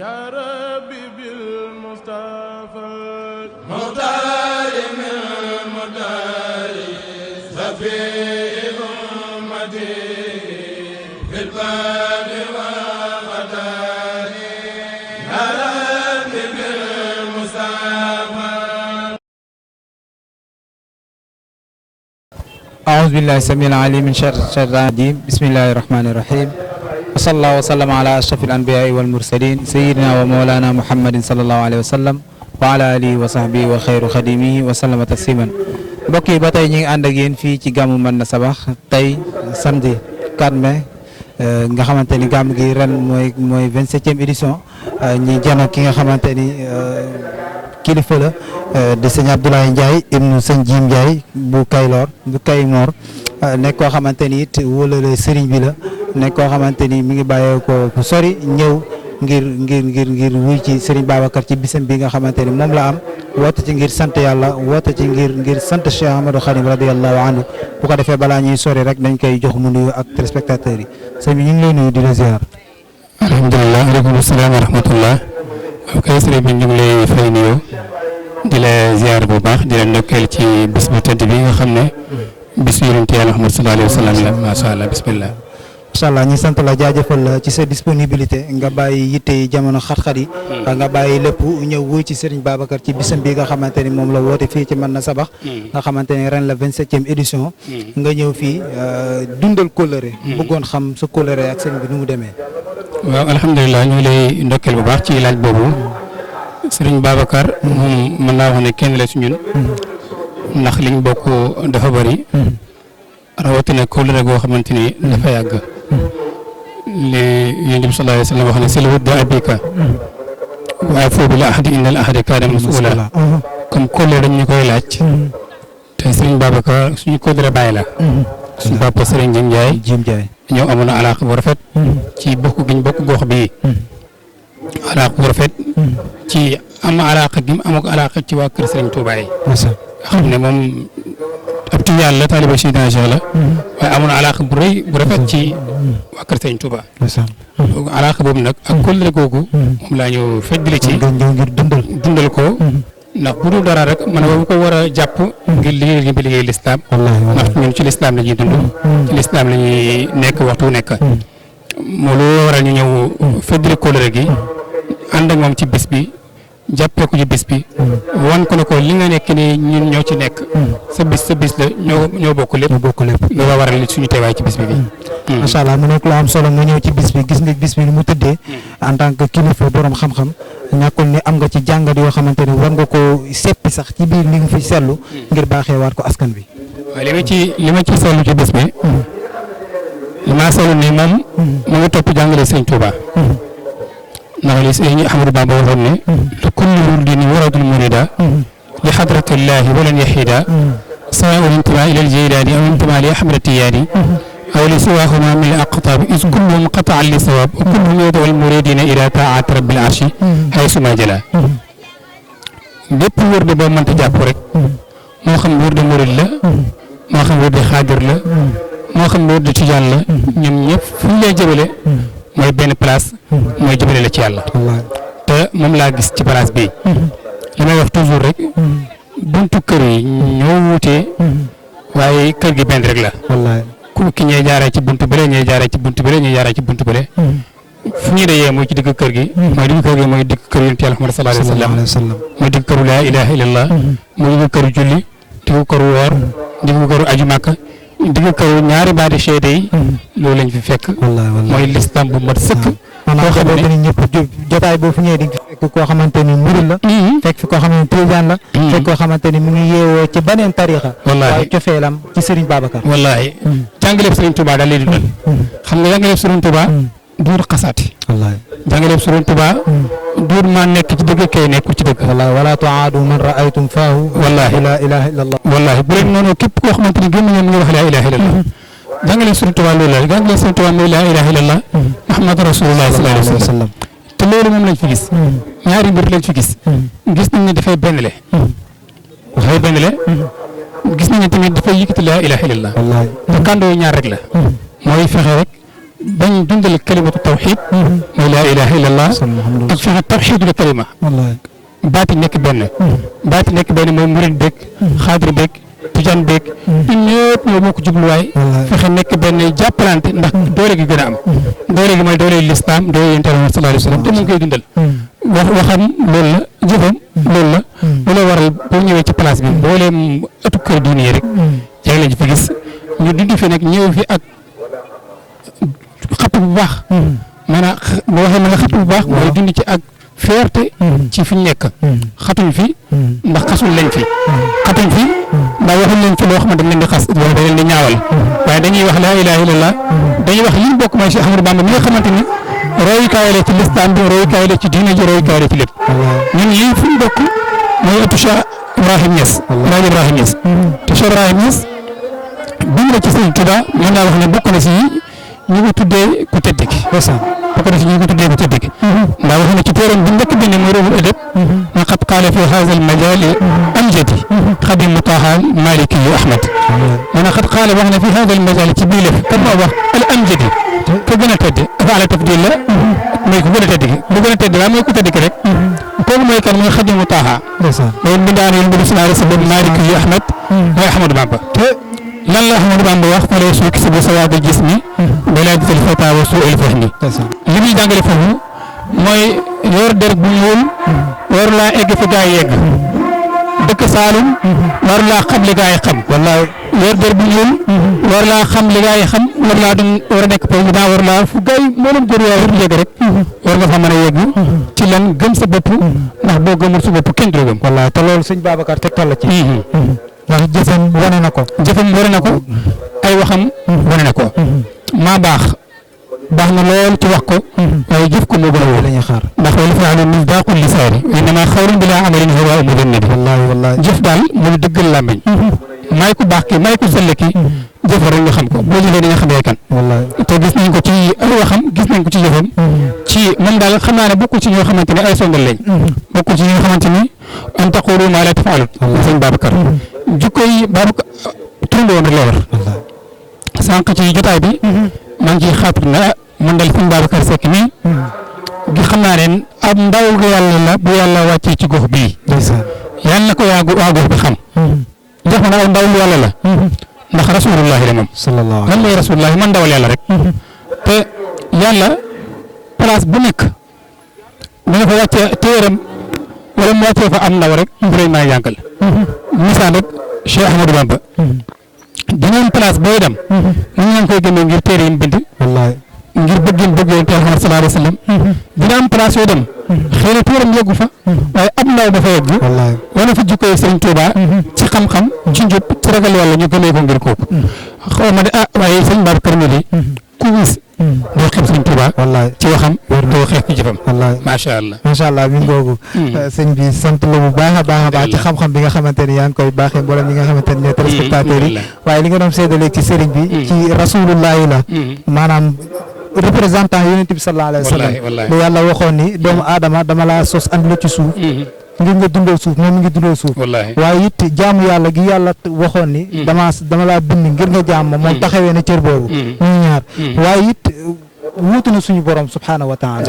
يا ربي بالمصطفى المختار من المدار سفي أمتي في الباب والغدار يا ربي بالمصطفى. أعوذ بالله السميع العليم من شر الشيطان الرجيم. بسم الله الرحمن الرحيم. وصلى الله وسلم على أشرف الأنبياء والمرسلين سيدنا ومولانا محمد صلى الله عليه وسلم wa ala alihi wa sahbihi wa xayru xadimihi wa sallama tasliman. mbokk yi ba tey ñu ngi ànd ak yéen fii ci gàmmu Madina Sabax tey samedi 4 mai nga xamante ni gàmm gi ren mooy 27e édition ñi jano ki nga xamante ni kilifa la di sëñ Abdoulaye Ndiaye ibnu sëñ Jim Ndiaye bu Kaymoor nekk koo xamante ni it wóolale sëriñ bi la nekk koo xamante ni mi ngi bàyyee ko bu sori ñëw ngir wuy ci Serigne Babacar ci bisam bi nga xamante ni moom la am woote ci ngir sant yàlla woote ci ngir sant Cheikh Ahmadou Khadim radiyallahu anhu. bu ko defee balaa ñuy sori rek dañ koy jox mu nuyu ak téléspectateurs yi sëñ bi ñu ngi lay nuyu di la ziar. alhamdulilah aleykum salaam wa rahmatullah. ok sëriñ bi ñu ngi lay fay nuyu di la ziar bu baax di la ndokkeel ci bis bu tëdd bi nga xam ne bis yonent Yàlla Muhammad sallallahu alayhi wa sallam la macha allah bismillah. macha allah ñu sant la jaajëfal la ci sa disponibilité nga bàyyi yitte yi jamono xat-xat yi nga bàyyi lépp ñëw wuy ci Serigne Babacar ci bisam bi nga xamante ni moom la woote fii ci Madina Sabax nga xamante ni ren la 27e édition nga ñëw fii dundal kóllëre bëggoon xam sa kóllëre ak sëñ bi nu mu demee. waaw alhamdulilah ñu ngi lay ndokkeel bu baax ci laaj boobu Serigne Babacar moom mën naa wax ne kenn la ci ñun ndax liñ bokk dafa bari rawatina kóllëre goo xamante ni dafa yàgg li Yonent bi sallallahu alayhi wa sallam wax ne sil wudda abika waaye foofu la ahadi innal ahada kaana mas'uula comme kóllëre dañ ñu koy laaj te Serigne Babacar suñu kóllëre bàyyi la suñu papa Serigne Jim Ndiaye ñoo amoon alaaka bu rafet ci bokk giñ bokk gox bii alaaka bu rafet ci am alaaka gi mu am ak alaaka ci waa kër Serigne Touba yi xam ne moom ab tijaan la taaliba Seydina Cheikh la waaye amoon alaaka bu rëy bu rafet ci waa kër Serigne Touba alaaka boobu nag ak kóllëre googu moom laa ñu feddali ci ngir dundal ko ndax bu dul dara rek man ba ko war a jàpp ngir liggéey bi liggéey lislaam ndax ñun ci lislaam la ñuy dund ci lislaam la ñuy nekk waxtu nekk moo loolu waral ñu ñëw feddali kóllëre gi ànd ak moom ci bis bi jàppee ko ci bis bi wan ko ne ko li nga nekk ni ñun ñoo ci nekk sa bis la ñoo bokk lépp loolu waral suñu teewaay ci bis bi macha allah mu nekk lu am solo nga ñëw ci bis bi gis nga bis bi ni mu tëddee en tant que kilifa borom xam-xam ñàkkul ni am nga ci jàngat yoo xamante ni war nga ko seppi sax ci biir li nga fi seetlu ngir baaxee waat ko askan bi. waaye li ma ci seetlu ci bis bi li ma seetlu ni moom mu ngi topp jàngale Sëriñ Tuuba ndax li Sëriñ Ahmadou Bamba waxoon ne li kulli muridin waradul murida li xadratillahi walan yaxida sawaa'un intimaa ilal jeylaani aw intimaa li Ahmada Tijaani aw li siwaahuma min al aqtaab is kulluhum qataa li sawaab wa kulluhum yad'u al muridina ila taa'ati rabbil arshi haysuma jala bépp wërde boo mënta jàpp rek moo xam wërde murid la moo xam wërde xaadir la moo xam wërde tijaan la ñoom ñëpp fu ñu lay jëmale mooy benn place mooy jëmale la ci yàlla te moom laa gis ci place bi li may wax toujours rek buntu kër yi ñoo wuutee waaye kër gi benn rek la ku ki ñee jaaree ci buntu bële ñee jaaree ci buntu bële ñee jaaree ci buntu bële fu ñuy dajee mooy ci digg kër gi mooy digg kër gi mooy digg kër yonent Yàlla Muhammad sallallahu alayhi wa sallam mooy digg këru laa ilaha illallah mooy digg këru julli digg këru woor digg këru aju màkka digg këru ñaari baati seede yi loolu lañ fi fekk mooy lislam bu mat sëkk maanaam xamante ni ñëpp jotaay boo fu ñëwee di fekk koo xamante ni murid la fekk fi koo xamante ni tijaan la fekk koo xamante ni mu ngi yeewoo ci beneen tarixa waaye cofeelam ci Serigne Babacar wallaahi jàngaleeb Serigne Touba daal lay dundal xam nga jàngaleeb Serigne Touba duur xasaati jàngaleeb Serigne Touba duur maa nekk ci dëgg kay nekkul ci dëgg wala tuaadu man raaytum faahu wallaahi la ilaha illallah wallaahi bu leen noonu képp koo xamante ni gën nañu wax la ilaha illallah jàngaleeb Serigne Touba loolu la jàngaleeb Serigne Touba mooy la ilaha illallah Muhammad rasulullah sallallahu alayhi wa sallam te loolu moom lañ fi gis ñaari mbir lañ fi gis nañ ne dafay bennle gis nañ ne tamit dafay yëkkati laa ilaha illallah te kàndoo ñaar rek la mooy fexe rek bañ dundal kalimatu tawxid mooy laa ilaha illallah ak fexe tawxidul kalima baati nekk benn mooy murid beeg xaadir beeg tijaan beeg ñun ñëpp ñoo bokk jubluwaay fexe nekk benn jàppalante ndax doole gi gën a am doole gi mooy doole lislaam doole yonent bi sallallahu alayhi wa sallam te mu ngi koy dundal waxam loolu la jëfam loolu la loolu waral boo ñëwee ci place bi mbooleem ëttu kër diine yi rek yaa ngi leen fi gis ñu dund fi nag ñëw fi ak xapp bu baax maanaam boo waxee na nga xapp bu baax mooy dund ci ak fierté ci fi ñu nekk xatuñ fi ndax xasul lañ fi xatuñ fi ndax waxuñ leen fi loo xamante ne leen di xas wala da leen di ñaawal waaye dañuy wax laa ilaha illallah dañuy wax li ñu bokk mooy Cheikh Ahmadou Bamba mi nga xamante ni royukaay la ci lislam bi royukaay la ci diine ji royukaay la ci lépp ñun yii fi ñu bokk mooy ëttu Cheikh Ibrahim Niass Alaaji Ibrahim Niass te Cheikh Ibrahim Niass bind na ci Sëriñ Tuubaa mën naa wax ne bokk na si ñu ko tuddee ku tedd ki bokk na si ñu ko tuddee ku tedd ki ndax wax na ci téeram bi njëkk bind mooy Ruuhul Adab na qad qaala fi haazal majaal amjadi xadimu Taaha Maliki yu Ahmad maanaam qad qaala wax na fi haazal majaal ci biir lépp kat moo wax al amjadi ka gën a tedd afaala tafdil la mooy ku gën a tedd ki bu gën a tedd la mooy ku tedd ki rek kooku mooy kan mooy xadimu Taaha loolu bindaane yéen bi sallallahu alayhi wa sallam Maliki yu Ahmad mooy Ahmadou Bamba lan la Ahmadou Bamba wax fa lay suuk si bu sawaadul jismi walaadatul fataa wa suu'il fahmi li muy jàngale foofu mooy yor der bu ñuul war laa egg fi gaa yi yegg dëkk Saalum war laa xam li gaa yi xam wala yor der bu ñuul war laa xam li gaa yi xam war laa doon war a nekk président war laa fu gaa yi mboolem góor yaa war yegg rek war nga fa mën a yegg ci lan gëm sa bopp ndax boo gëmul sa bopp kenn du la gëm. wallaay te loolu sëñ Babacar tegtal la ci. ndax jëfam wane na ko. ay waxam wane na ko. maa baax na lool ci wax ko. waaye jëf ko moo gën a wóor. lañuy xaar ndax wala fa alu misdaaqul lisaani innamaa xawrun bilaa amalin huwa mudannabi. wallaahi jëf daal mooy dëggal làmmiñ. maay ku baax ki maay ku sell ki jëf rek nga xam ko boo jëfee dañuy xam yaay kan. wallaahi te gis nañ ko ci ay waxam gis nañ ko ci jëfam. ci moom daal xam naa ne bokkul ci ñoo xamante ne ay sondal lañ. bokkul ci ñoo xamante ni an taqulu maa laa taf'aluun. sëñ Babacar. jukko yi Babacar turandoo woon rek la war. sànq ci jotaay bi. maa ngi ciy xaatir na man daal sëñ Babacar Seck nii. gi xam naa ne ab ndaw yàlla la bu yàlla wàccee ci gox bii. yàlla na ko waa gox bi xam. jox ma nag ndaw yàlla la. ndax rasulullahi la moom. sallallahu lan mooy rasulullahi man ndawal yàlla rek. te yàlla place bu nekk dana fa wàccee téeram wala mu wàccee fa am ndaw rek. bu lay mën a jàngal. misaal rek Cheikh Ahmadou Bamba. dina am place booy dem. ñu ngi koy gëmee ngir téere yi mu bind. wallaahi ngir bëggeen bëggeen te Muhammad sallallahu alayhi wa sallam. dina am place yoo dem. xëy na téeram yeggu fa. waaye ab ndaw dafa yegg. wallaahi wane fa jikkoy Sëriñ Tuuba ci xam-xam ci njub ci ragal yàlla ñu gëmee ko ngir kooku. xaw ma de waaye sëñ Babacar mi de ku gis doo xeeb Sëriñ Tuuba. wallaahi ci waxam doo xeeb ci jëfam. wallaahi macha allah. macha allah mi ngoogu sëñ bi sant la bu baax a baax ci xam-xam bi nga xamante ni yaa ngi koy baaxee mboolem ñi nga xamante ni ñooy téléspectateurs yi waaye li nga doon séddale ci sëriñ bi ci rasulullahi la maanaam représentant yonent bi sallallahu alayhi wa sallam bu yàlla waxoon ni doomu aadama dama laa sos andi la ci suuf ngir nga dundal suuf moom mi ngi dundal suuf waaye it jaamu yàlla gi yàlla waxoon ni dama laa bind ngir nga jaam ma moom taxawee na cër boobu muy ñaar waaye it wuutu na suñu borom subhaanahu wa taala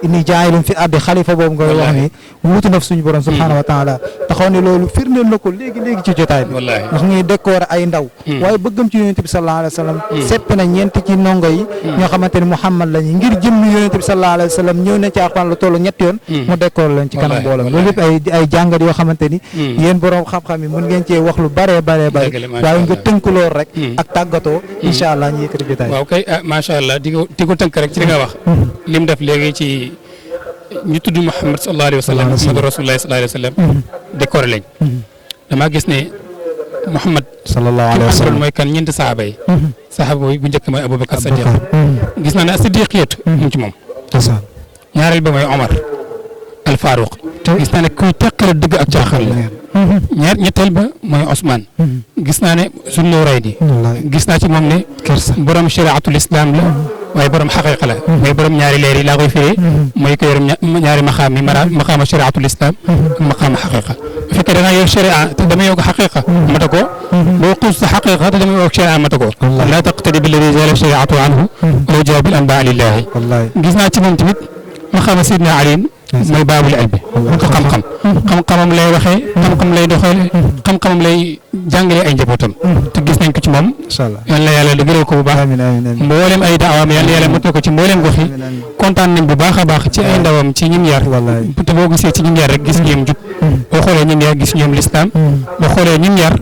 inni jaayilun fi ardi xalifa boobu nga wax ni wuutu na suñu borom subhaanahu wa taala taxaw ne loolu firndeel na ko léegi ci jotaay bi ndax ñuy décorer ay ndaw waaye bëggam ci yonent bi sallallahu alayhi wa sallam sepp na ñeent ci ndongo yi ñoo xamante ni Muhammad lañu ngir jëmmi yonent bi sallallahu alayhi wa sallam ñëw na ci Alxuraan lu toll ñetti yoon mu décorer leen ci kanam mbooloo loolu yëpp ay jàngat yoo xamante ni yéen borom xam-xam yi mën ngeen cee wax lu bare waaye nga tënk lool rek ak tàggatoo incha allah ñu yëkkati jotaay waaw kay macha allah di ko tënk rek ci li nga wax li mu def léegi ci ñu tudd Muhammad sallallahu alayhi wa sallam Muhammad rasulullah sallallahu alayhi wa sallam décoré lañ damaa gis ne Muhammad sallallahu alayhi wa sallam mooy kan ñeenti saxaaba yi saxaaba yi bu njëkk mooy Aboubacar Sadiq gis naa ne as-siddiqiyatu mu ci moom ñaareel ba mooy Omar al Faruq gis naa ne kuy teqale dëgg ak caaxaan la ñetteel ba mooy Ousmane gis naa ne Zunnurayni gis naa ci moom ne borom shariatul islam la waaye borom xaqiqa la mooy borom ñaari leer yi laa koy firee mooy ko yor ñaari maqaam yi maqaama shariatul islam ak maqaama xaqiqa fekkee da ngaa yor sharia te dama yokk xaqiqa mata ko boo xuus sa xaqiqa te dama yokk sharia mata ko laa taqtadi billadi zalat shariatu anhu walaw jaa bil anbaa lillahi gis naa ci moom tamit ma xam Sidna Ali mooy baabul ilmi ko xam-xam xam-xamam lay waxee xam-xam lay doxee xam-xamam lay jàngale ay njabootam te gis nañ ko ci moom yal na yàlla dëgëral ko bu baax mboolem ay daawaam yal na yàlla motal ko ci mboolem gox yi kontaan nañ bu baax a baax ci ay ndawam ci ñim yar te boo gisee ci ñim yar rek gis ñoom jub boo xoolee ñim yar gis ñoom lislaam boo xoolee ñim yar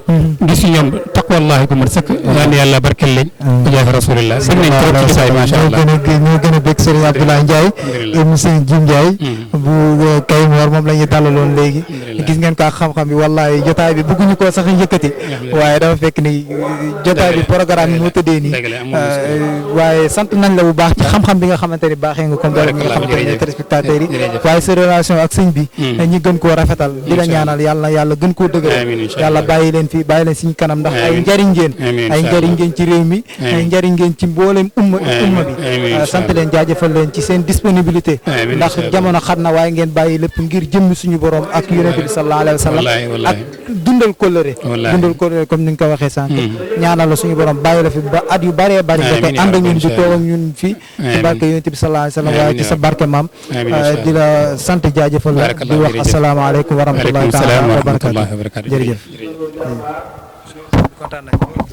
gis ñoom taqwallahi ku mat sëkk yal na yàlla barkel leen bu jaay rasulillah sëñ nañ trop ci gisaay macha allah ñoo gën a bëgg Serigne Abdoulaye Ndiaye ibn Serigne Jim Ndiaye bu Kaymoor moom la ñuy dalaloon léegi gis ngeen ko ak xam-xam bi wallahi jotaay bi bëgguñu koo sax yëkkati waaye dafa fekk ni jotaay bi programme bi moo tëddee nii waaye sant nañ la bu baax ci xam-xam bi nga xamante ni baaxee nga ko mboolem ñi nga xamante ne téléspectateurs yi waaye sa relation ak sëñ bi ñi gën koo rafetal di la ñaanal yàlla na yàlla gën koo dëgëral yàlla bàyyi leen fii bàyyi leen suñu kanam ndax ay njariñ ngeen ci réew mi ay njariñ ngeen ci mboolem umma bi sant leen jaajëfal leen ci seen disponibilité ndax jamono xat na waaye ngeen bàyyi lépp ngir jëmmi suñu borom ak yonent bi sallallahu alayhi wa sallam ak dundal kóllëre comme ni nga ko waxee sànq ñaanal la suñu borom bàyyi la fi ba at yu bëree bëri nga koy ànd ak ñun di toog ak ñun fii ci barke yonent bi sallallahu alayhi wa sallam waaye ci sa barke maam di la sant jaajëfal la di wax asalaamaaleykum wa rahmatullahi taala wa barakatu jërëjëf kontaan nañ